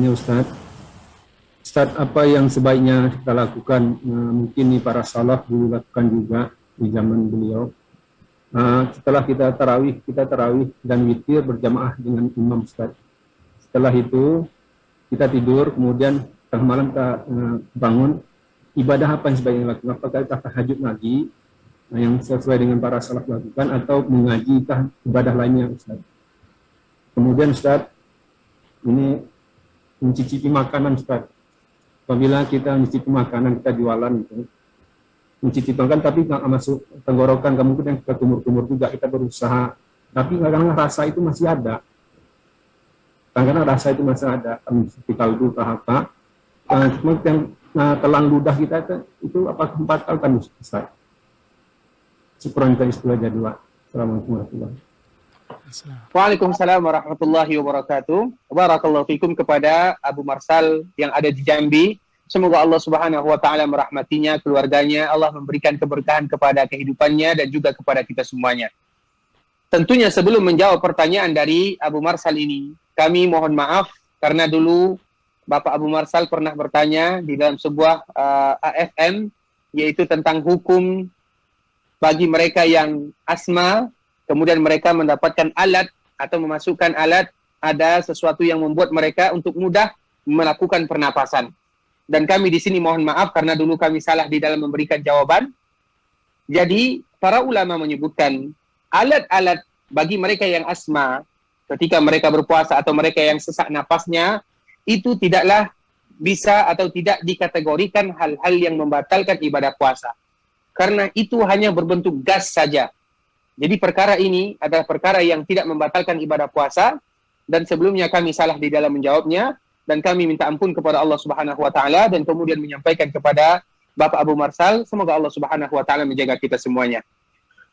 bertanya Ustaz. Ustaz, apa yang sebaiknya kita lakukan? Mungkin nih para salaf dulu lakukan juga di zaman beliau. Setelah kita tarawih dan witir berjamaah dengan imam Ustaz. Setelah itu kita tidur, kemudian tengah malam kita bangun. Ibadah apa yang sebaiknya lakukan? Apakah kita tahajud lagi yang sesuai dengan para salaf lakukan, atau mengaji ibadah lainnya Ustaz? Kemudian Ustaz, ini mencicipi makanan Ustaz. Apabila kita mencicipi makanan, kita jualan gitu, mencicipi makanan tapi nggak masuk tenggorokan, kemudian kita kumur-kumur juga, kita berusaha, tapi kadang-kadang rasa itu masih ada. Kadang-kadang rasa itu masih ada, seperti kaldu, apa. Yang telan ludah kita itu apakah membatalkan Ustaz? Syukran ke istilah jadwal. Assalamualaikum warahmatullahi wabarakatuh. Waalaikumsalam warahmatullahi wabarakatuh. Barakallahu fikum kepada Abu Marsal yang ada di Jambi. Semoga Allah Subhanahu wa taala merahmatinya, keluarganya, Allah memberikan keberkahan kepada kehidupannya dan juga kepada kita semuanya. Tentunya sebelum menjawab pertanyaan dari Abu Marsal ini, kami mohon maaf karena dulu Bapak Abu Marsal pernah bertanya di dalam sebuah AFM, yaitu tentang hukum bagi mereka yang asma, kemudian mereka mendapatkan alat atau memasukkan alat, ada sesuatu yang membuat mereka untuk mudah melakukan pernapasan. Dan kami di sini mohon maaf karena dulu kami salah di dalam memberikan jawaban. Jadi para ulama menyebutkan alat-alat bagi mereka yang asma ketika mereka berpuasa atau mereka yang sesak napasnya, itu tidaklah bisa atau tidak dikategorikan hal-hal yang membatalkan ibadah puasa. Karena itu hanya berbentuk gas saja. Jadi perkara ini adalah perkara yang tidak membatalkan ibadah puasa, dan sebelumnya kami salah di dalam menjawabnya, dan kami minta ampun kepada Allah Subhanahu wa taala dan kemudian menyampaikan kepada Bapak Abu Marsal, semoga Allah Subhanahu wa taala menjaga kita semuanya.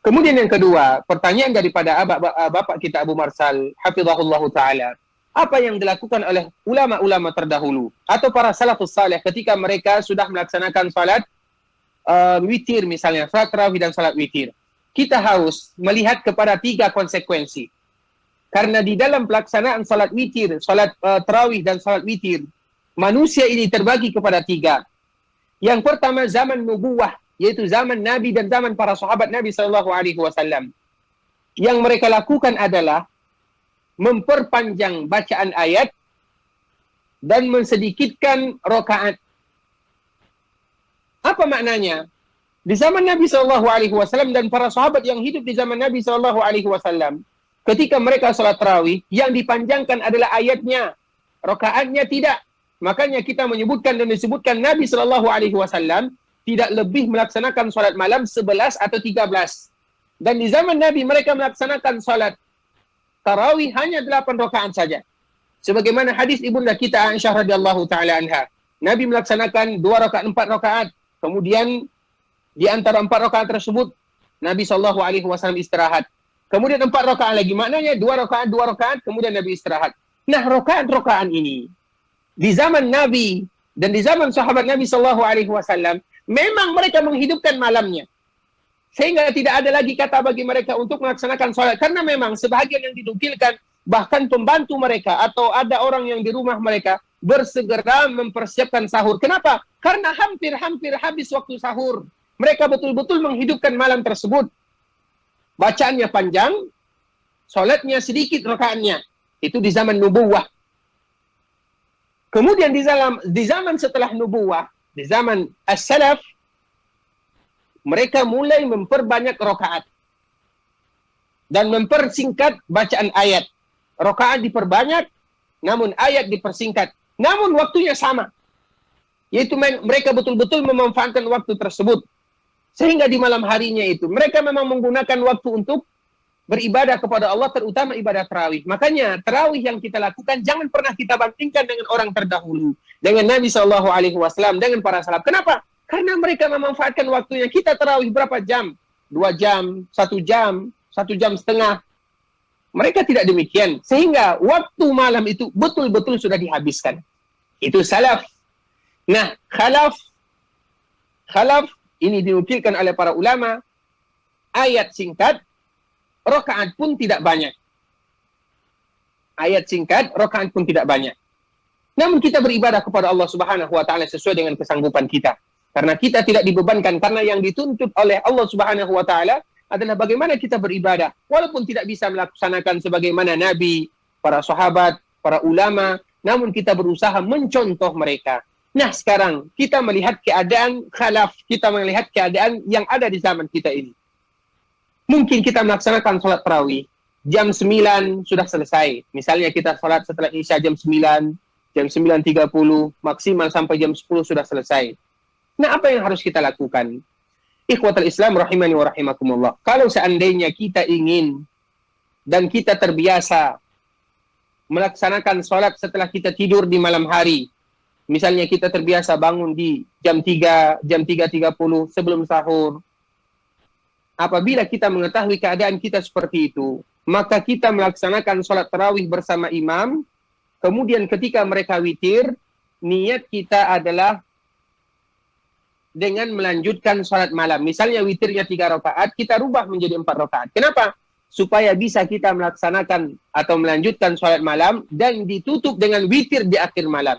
Kemudian yang kedua, pertanyaan daripada Bapak kita Abu Marsal, hafizahullahu taala, apa yang dilakukan oleh ulama-ulama terdahulu atau para salafus saleh ketika mereka sudah melaksanakan salat witir, misalnya salat tarawih dan salat witir? Kita harus melihat kepada 3 konsekuensi. Karena di dalam pelaksanaan salat witir, salat tarawih dan salat witir, manusia ini terbagi kepada 3. Yang pertama zaman nubuwah, yaitu zaman Nabi dan zaman para sahabat Nabi SAW. Yang mereka lakukan adalah memperpanjang bacaan ayat dan mensedikitkan rakaat. Apa maknanya? Di zaman Nabi SAW dan para sahabat yang hidup di zaman Nabi SAW, ketika mereka salat tarawih, yang dipanjangkan adalah ayatnya, rakaatnya tidak. Makanya kita menyebutkan dan disebutkan Nabi SAW tidak lebih melaksanakan salat malam 11 atau 13. Dan di zaman Nabi mereka melaksanakan salat tarawih hanya 8 rakaat saja. Sebagaimana hadis ibunda kita Aisyah radhiyallahu taala anha, Nabi melaksanakan 2 rakaat, 4 rakaat. Kemudian di antara 4 rakaat tersebut Nabi SAW istirahat. Kemudian 4 rakaat lagi, maknanya 2 rakaat, kemudian Nabi istirahat. Nah, rakaat-rakaat ini di zaman Nabi dan di zaman sahabat Nabi SAW memang mereka menghidupkan malamnya. Sehingga tidak ada lagi kata bagi mereka untuk melaksanakan sholat. Karena memang sebahagian yang dinukilkan, bahkan pembantu mereka atau ada orang yang di rumah mereka bersegera mempersiapkan sahur. Kenapa? Karena hampir-hampir habis waktu sahur. Mereka betul-betul menghidupkan malam tersebut. Bacaannya panjang, sholatnya sedikit rakaatnya. Itu di zaman nubuwah. Kemudian di zaman setelah nubuwah, di zaman as-salaf, mereka mulai memperbanyak rakaat dan mempersingkat bacaan ayat. Rakaat diperbanyak, namun ayat dipersingkat. Namun waktunya sama. Yaitu mereka betul-betul memanfaatkan waktu tersebut. Sehingga di malam harinya itu, mereka memang menggunakan waktu untuk beribadah kepada Allah, terutama ibadah tarawih. Makanya tarawih yang kita lakukan jangan pernah kita bandingkan dengan orang terdahulu, dengan Nabi SAW, dengan para salaf. Kenapa? Karena mereka memanfaatkan waktunya. Kita tarawih berapa jam? 2 jam, 1 jam, 1 jam setengah. Mereka tidak demikian. Sehingga waktu malam itu betul-betul sudah dihabiskan. Itu salaf. Nah, khalaf ini dinukilkan oleh para ulama. Ayat singkat, rakaat pun tidak banyak. Ayat singkat, rakaat pun tidak banyak. Namun kita beribadah kepada Allah Subhanahu wa taala sesuai dengan kesanggupan kita. Karena kita tidak dibebankan, karena yang dituntut oleh Allah Subhanahu wa taala adalah bagaimana kita beribadah. Walaupun tidak bisa melaksanakan sebagaimana Nabi, para sahabat, para ulama, namun kita berusaha mencontoh mereka. Nah, sekarang kita melihat keadaan khalaf, kita melihat keadaan yang ada di zaman kita ini. Mungkin kita melaksanakan sholat tarawih, jam 9 sudah selesai. Misalnya kita sholat setelah Isya jam 9, jam 9.30, maksimal sampai jam 10 sudah selesai. Nah, apa yang harus kita lakukan? Ikhwatul Islam rahimani wa rahimakumullah. Kalau seandainya kita ingin dan kita terbiasa melaksanakan sholat setelah kita tidur di malam hari, misalnya kita terbiasa bangun di jam 3, jam 3.30 sebelum sahur. Apabila kita mengetahui keadaan kita seperti itu, maka kita melaksanakan sholat tarawih bersama imam. Kemudian ketika mereka witir, niat kita adalah dengan melanjutkan sholat malam. Misalnya witirnya 3 rakaat, kita rubah menjadi 4 rakaat. Kenapa? Supaya bisa kita melaksanakan atau melanjutkan sholat malam dan ditutup dengan witir di akhir malam.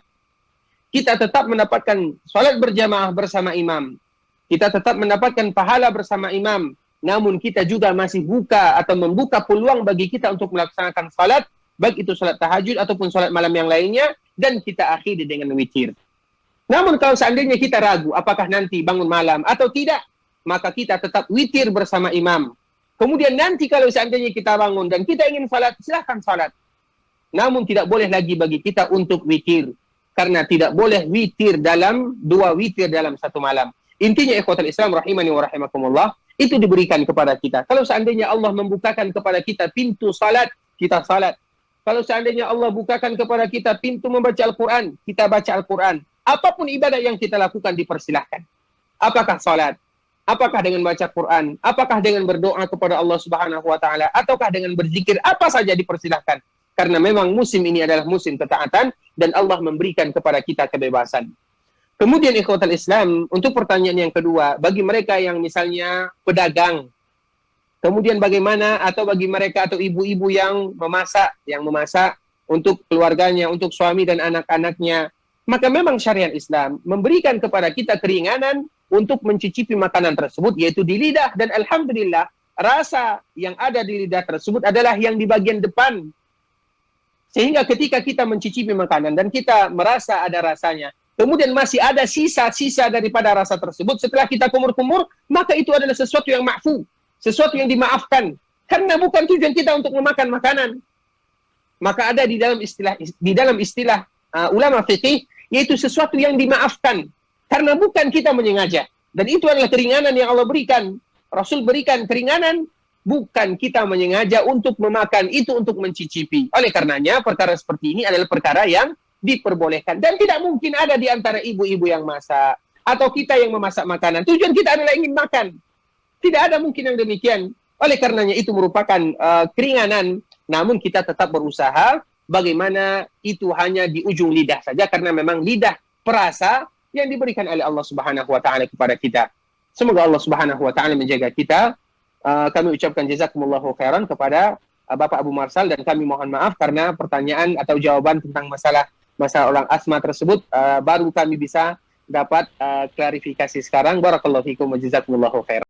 Kita tetap mendapatkan sholat berjamaah bersama imam. Kita tetap mendapatkan pahala bersama imam. Namun kita juga masih buka atau membuka peluang bagi kita untuk melaksanakan sholat, baik itu sholat tahajud ataupun sholat malam yang lainnya, dan kita akhiri dengan witir. Namun kalau seandainya kita ragu apakah nanti bangun malam atau tidak, maka kita tetap witir bersama imam. Kemudian nanti kalau seandainya kita bangun dan kita ingin salat, silahkan salat. Namun tidak boleh lagi bagi kita untuk witir. Karena tidak boleh witir dalam 2 witir dalam 1 malam. Intinya ikhwatul Islam rahimani wa rahimakumullah, itu diberikan kepada kita. Kalau seandainya Allah membukakan kepada kita pintu salat, kita salat. Kalau seandainya Allah bukakan kepada kita pintu membaca Al-Quran, kita baca Al-Quran. Apapun ibadah yang kita lakukan dipersilahkan. Apakah salat? Apakah dengan baca Quran? Apakah dengan berdoa kepada Allah Subhanahu wa taala? Ataukah dengan berzikir? Apa saja dipersilahkan. Karena memang musim ini adalah musim ketaatan dan Allah memberikan kepada kita kebebasan. Kemudian ikhwatul Islam, untuk pertanyaan yang kedua, bagi mereka yang misalnya pedagang, kemudian bagaimana atau bagi mereka atau ibu-ibu yang memasak untuk keluarganya, untuk suami dan anak-anaknya, maka memang syariat Islam memberikan kepada kita keringanan untuk mencicipi makanan tersebut, yaitu di lidah. Dan alhamdulillah, rasa yang ada di lidah tersebut adalah yang di bagian depan. Sehingga ketika kita mencicipi makanan dan kita merasa ada rasanya, kemudian masih ada sisa-sisa daripada rasa tersebut, setelah kita kumur-kumur, maka itu adalah sesuatu yang ma'fu, sesuatu yang dimaafkan. Karena bukan tujuan kita untuk memakan makanan. Maka ada di dalam istilah ulama fikih, yaitu sesuatu yang dimaafkan. Karena bukan kita menyengaja. Dan itu adalah keringanan yang Allah berikan. Rasul berikan keringanan, bukan kita menyengaja untuk memakan, itu untuk mencicipi. Oleh karenanya, perkara seperti ini adalah perkara yang diperbolehkan. Dan tidak mungkin ada di antara ibu-ibu yang masak, atau kita yang memasak makanan. Tujuan kita adalah ingin makan. Tidak ada mungkin yang demikian. Oleh karenanya itu merupakan keringanan, namun kita tetap berusaha bagaimana itu hanya di ujung lidah saja, karena memang lidah perasa yang diberikan oleh Allah Subhanahu wa taala kepada kita. Semoga Allah Subhanahu wa taala menjaga kita. Kami ucapkan jazakumullahu khairan kepada Bapak Abu Marsal, dan kami mohon maaf karena pertanyaan atau jawaban tentang masalah orang asma tersebut baru kami bisa dapat klarifikasi sekarang. Barakallahu fikum wa jazakumullahu khairan.